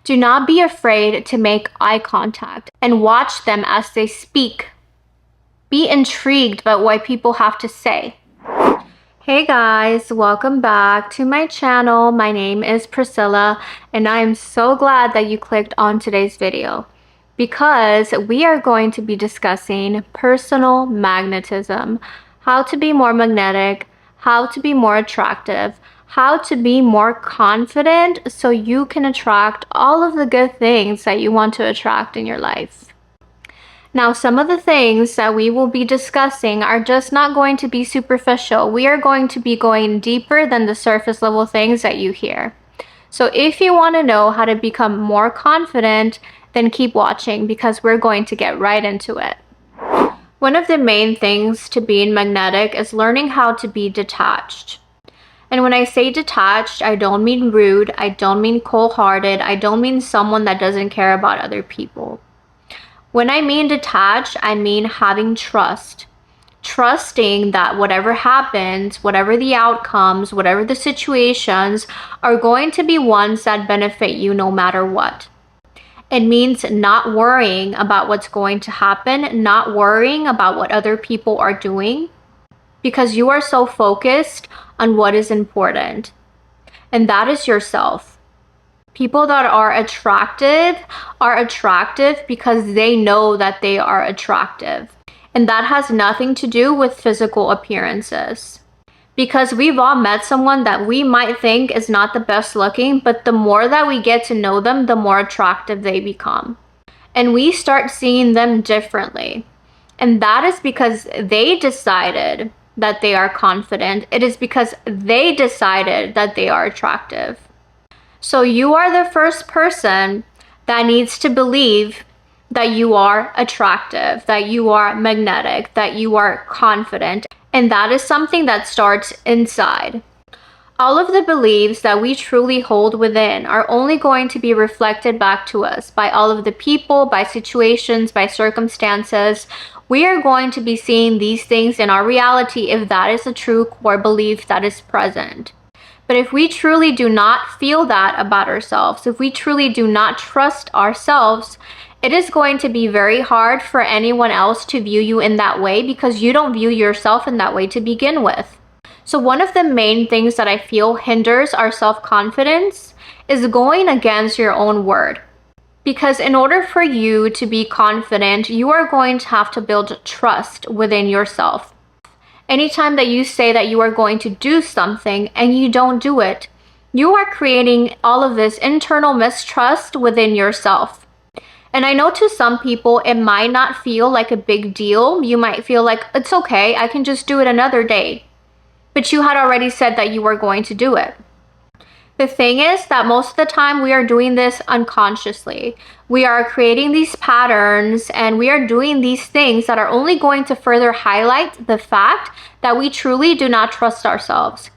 Do not be afraid to make eye contact and watch them as they speak. Be intrigued by what people have to say. Hey guys, welcome back to my channel. My name is Priscilla, and I am so glad that you clicked on today's video because we are going to be discussing personal magnetism, how to be more magnetic, how to be more attractive, how to be more confident so you can attract all of the good things that you want to attract in your life. Now, some of the things that we will be discussing are just not going to be superficial. We are going to be going deeper than the surface level things that you hear. So if you want to know how to become more confident, then keep watching because we're going to get right into it. One of the main things to being magnetic is learning how to be detached. And when I say detached, I don't mean rude, I don't mean cold-hearted, I don't mean someone that doesn't care about other people. When I mean detached, I mean having trust. Trusting that whatever happens, whatever the outcomes, whatever the situations, are going to be ones that benefit you no matter what. It means not worrying about what's going to happen, not worrying about what other people are doing, because you are so focused on what is important, and that is yourself. People that are attractive because they know that they are attractive, and that has nothing to do with physical appearances. Because we've all met someone that we might think is not the best looking, but the more that we get to know them, the more attractive they become, and we start seeing them differently. And that is because they decided that they are confident. It is because they decided that they are attractive. So you are the first person that needs to believe that you are attractive, that you are magnetic, that you are confident. And that is something that starts inside. All of the beliefs that we truly hold within are only going to be reflected back to us by all of the people, by situations, by circumstances. We are going to be seeing these things in our reality if that is a true core belief that is present. But if we truly do not feel that about ourselves, if we truly do not trust ourselves, it is going to be very hard for anyone else to view you in that way because you don't view yourself in that way to begin with. So one of the main things that I feel hinders our self-confidence is going against your own word. Because in order for you to be confident, you are going to have to build trust within yourself. Anytime that you say that you are going to do something and you don't do it, you are creating all of this internal mistrust within yourself. And I know to some people, it might not feel like a big deal. You might feel like, it's okay, I can just do it another day. But you had already said that you were going to do it. The thing is that most of the time we are doing this unconsciously. We are creating these patterns and we are doing these things that are only going to further highlight the fact that we truly do not trust ourselves.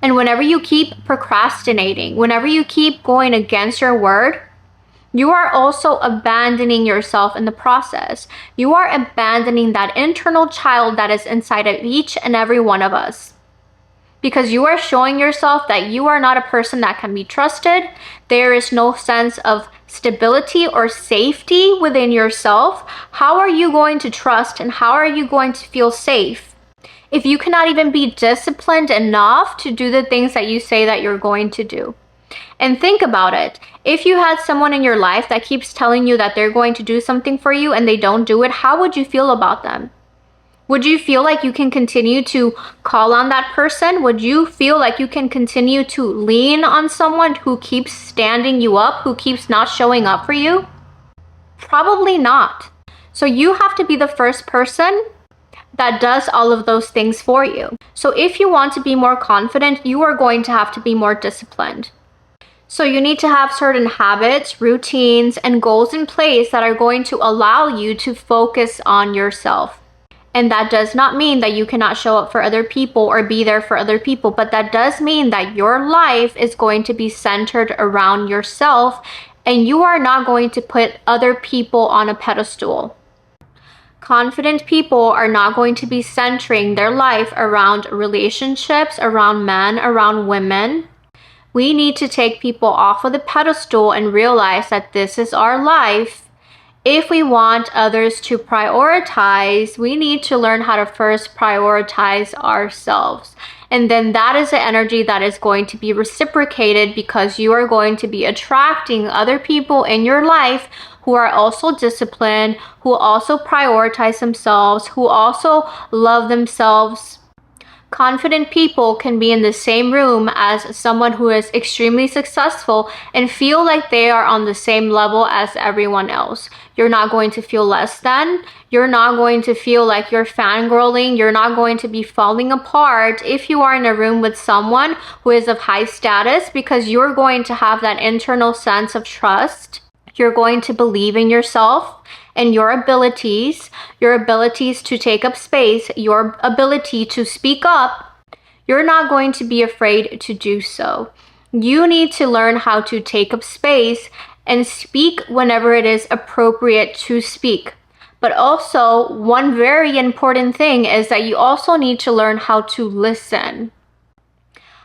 And whenever you keep procrastinating, whenever you keep going against your word, you are also abandoning yourself in the process. You are abandoning that internal child that is inside of each and every one of us. Because you are showing yourself that you are not a person that can be trusted. There is no sense of stability or safety within yourself. How are you going to trust and how are you going to feel safe if you cannot even be disciplined enough to do the things that you say that you're going to do? And think about it. If you had someone in your life that keeps telling you that they're going to do something for you and they don't do it, how would you feel about them? Would you feel like you can continue to call on that person? Would you feel like you can continue to lean on someone who keeps standing you up, who keeps not showing up for you? Probably not. So you have to be the first person that does all of those things for you. So if you want to be more confident, you are going to have to be more disciplined. So you need to have certain habits, routines, and goals in place that are going to allow you to focus on yourself. And that does not mean that you cannot show up for other people or be there for other people, but that does mean that your life is going to be centered around yourself and you are not going to put other people on a pedestal. Confident people are not going to be centering their life around relationships, around men, around women. We need to take people off of the pedestal and realize that this is our life. If we want others to prioritize, we need to learn how to first prioritize ourselves. And then that is the energy that is going to be reciprocated, because you are going to be attracting other people in your life who are also disciplined, who also prioritize themselves, who also love themselves. Confident people can be in the same room as someone who is extremely successful and feel like they are on the same level as everyone else. You're not going to feel less than. You're not going to feel like you're fangirling. You're not going to be falling apart if you are in a room with someone who is of high status, because you're going to have that internal sense of trust. You're going to believe in yourself and your abilities to take up space, your ability to speak up. You're not going to be afraid to do so. You need to learn how to take up space and speak whenever it is appropriate to speak. But also, one very important thing is that you also need to learn how to listen,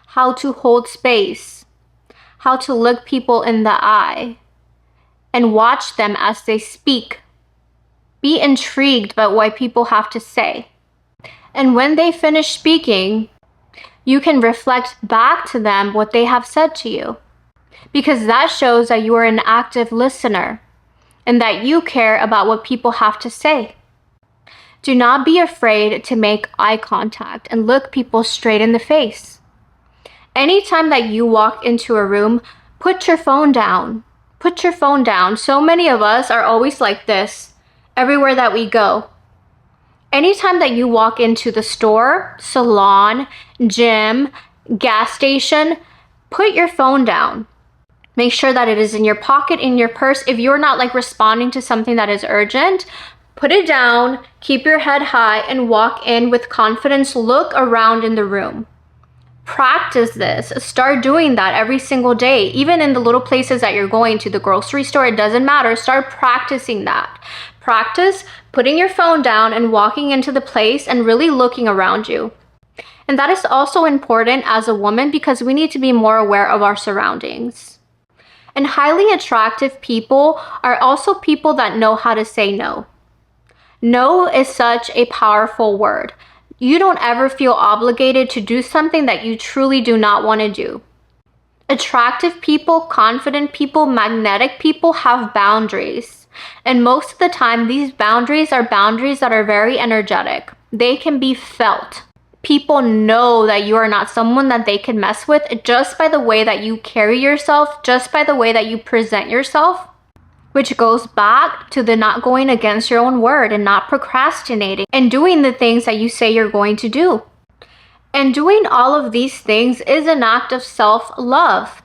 how to hold space, how to look people in the eye and watch them as they speak. Be intrigued by what people have to say. And when they finish speaking, you can reflect back to them what they have said to you, because that shows that you are an active listener and that you care about what people have to say. Do not be afraid to make eye contact and look people straight in the face. Anytime that you walk into a room, put your phone down. Put your phone down. So many of us are always like this everywhere that we go. Anytime that you walk into the store, salon, gym, gas station, put your phone down. Make sure that it is in your pocket, in your purse. If you're not like responding to something that is urgent, put it down, keep your head high, and walk in with confidence. Look around in the room. Practice this. Start doing that every single day, even in the little places that you're going to, the grocery store, it doesn't matter. Start practicing that. Practice putting your phone down and walking into the place and really looking around you. And that is also important as a woman, because we need to be more aware of our surroundings. And highly attractive people are also people that know how to say no. No is such a powerful word. You don't ever feel obligated to do something that you truly do not want to do. Attractive people, confident people, magnetic people have boundaries. And most of the time, these boundaries are boundaries that are very energetic. They can be felt. People know that you are not someone that they can mess with just by the way that you carry yourself, just by the way that you present yourself. Which goes back to the not going against your own word and not procrastinating and doing the things that you say you're going to do. And doing all of these things is an act of self-love.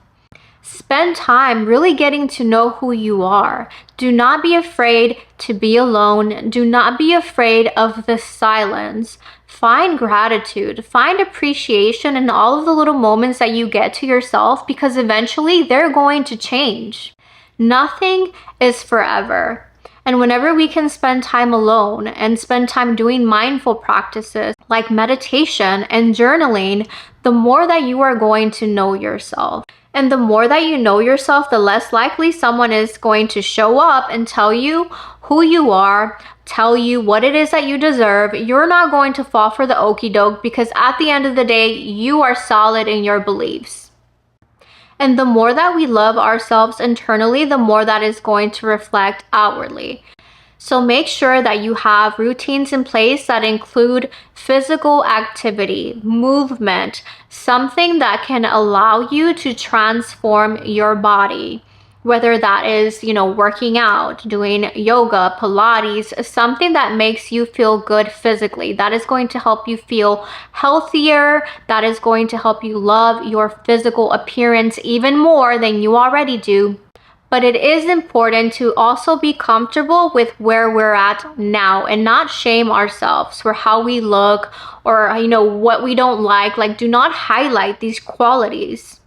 Spend time really getting to know who you are. Do not be afraid to be alone. Do not be afraid of the silence. Find gratitude. Find appreciation in all of the little moments that you get to yourself, because eventually they're going to change. Nothing is forever. And whenever we can spend time alone and spend time doing mindful practices like meditation and journaling, the more that you are going to know yourself. And the more that you know yourself, the less likely someone is going to show up and tell you who you are, tell you what it is that you deserve. You're not going to fall for the okie doke, because at the end of the day, you are solid in your beliefs. And the more that we love ourselves internally, the more that is going to reflect outwardly. So make sure that you have routines in place that include physical activity, movement, something that can allow you to transform your body. Whether that is, working out, doing yoga, Pilates, something that makes you feel good physically. That is going to help you feel healthier. That is going to help you love your physical appearance even more than you already do. But it is important to also be comfortable with where we're at now and not shame ourselves for how we look or, what we don't like. Like, do not highlight these qualities,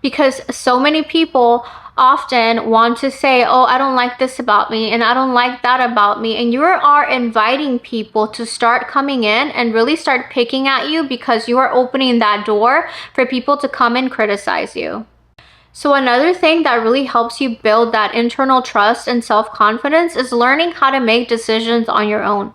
because so many people often want to say, oh, I don't like this about me and I don't like that about me, and you are inviting people to start coming in and really start picking at you because you are opening that door for people to come and criticize you. So another thing that really helps you build that internal trust and self-confidence is learning how to make decisions on your own.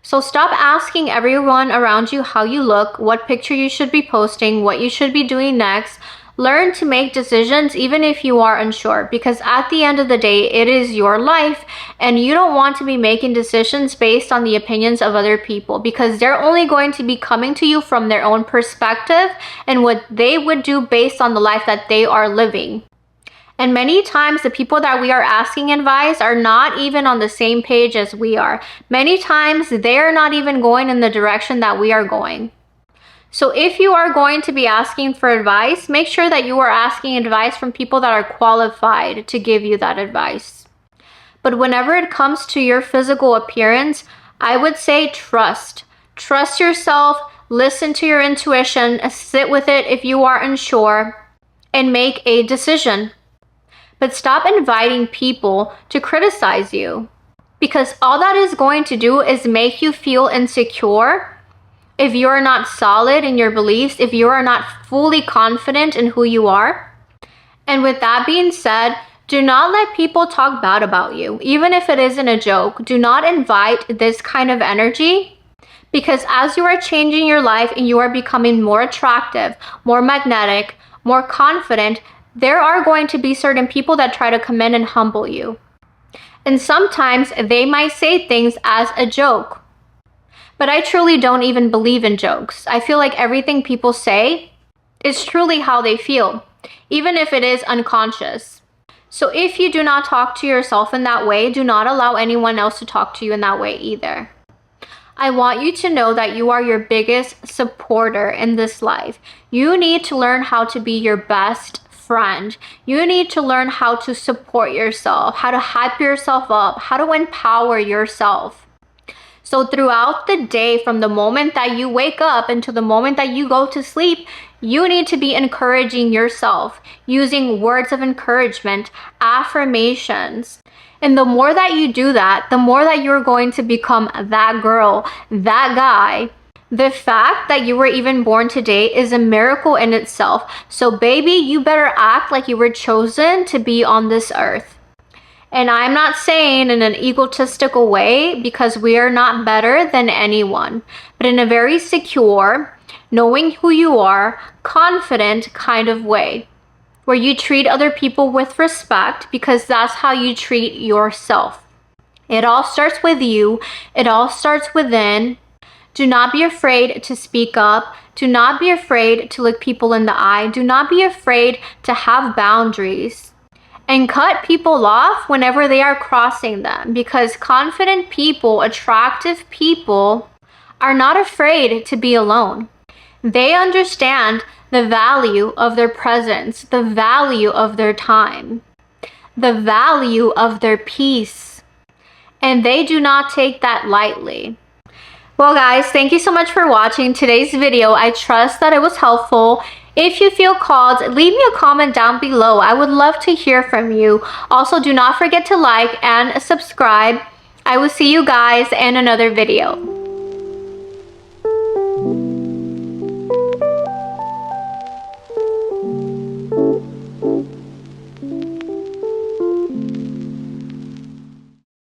So stop asking everyone around you how you look, what picture you should be posting, what you should be doing next. Learn to make decisions even if you are unsure, because at the end of the day, it is your life and you don't want to be making decisions based on the opinions of other people, because they're only going to be coming to you from their own perspective and what they would do based on the life that they are living. And many times the people that we are asking advice are not even on the same page as we are. Many times they're not even going in the direction that we are going. So if you are going to be asking for advice, make sure that you are asking advice from people that are qualified to give you that advice. But whenever it comes to your physical appearance, I would say trust. Trust yourself, listen to your intuition, sit with it if you are unsure, and make a decision. But stop inviting people to criticize you, because all that is going to do is make you feel insecure. If you're not solid in your beliefs, if you are not fully confident in who you are. And with that being said, do not let people talk bad about you, even if it isn't a joke. Do not invite this kind of energy, because as you are changing your life and you are becoming more attractive, more magnetic, more confident, there are going to be certain people that try to come in and humble you. And sometimes they might say things as a joke. But I truly don't even believe in jokes. I feel like everything people say is truly how they feel, even if it is unconscious. So if you do not talk to yourself in that way, do not allow anyone else to talk to you in that way either. I want you to know that you are your biggest supporter in this life. You need to learn how to be your best friend. You need to learn how to support yourself, how to hype yourself up, how to empower yourself. So throughout the day, from the moment that you wake up until the moment that you go to sleep, you need to be encouraging yourself, using words of encouragement, affirmations. And the more that you do that, the more that you're going to become that girl, that guy. The fact that you were even born today is a miracle in itself. So baby, you better act like you were chosen to be on this earth. And I'm not saying in an egotistical way, because we are not better than anyone, but in a very secure, knowing who you are, confident kind of way, where you treat other people with respect, because that's how you treat yourself. It all starts with you. It all starts within. Do not be afraid to speak up. Do not be afraid to look people in the eye. Do not be afraid to have boundaries. And cut people off whenever they are crossing them, because confident people, attractive people are not afraid to be alone. They understand the value of their presence, the value of their time, the value of their peace, and they do not take that lightly. Well guys, thank you so much for watching today's video. I trust that it was helpful. If you feel called, leave me a comment down below. I would love to hear from you. Also, do not forget to like and subscribe. I will see you guys in another video.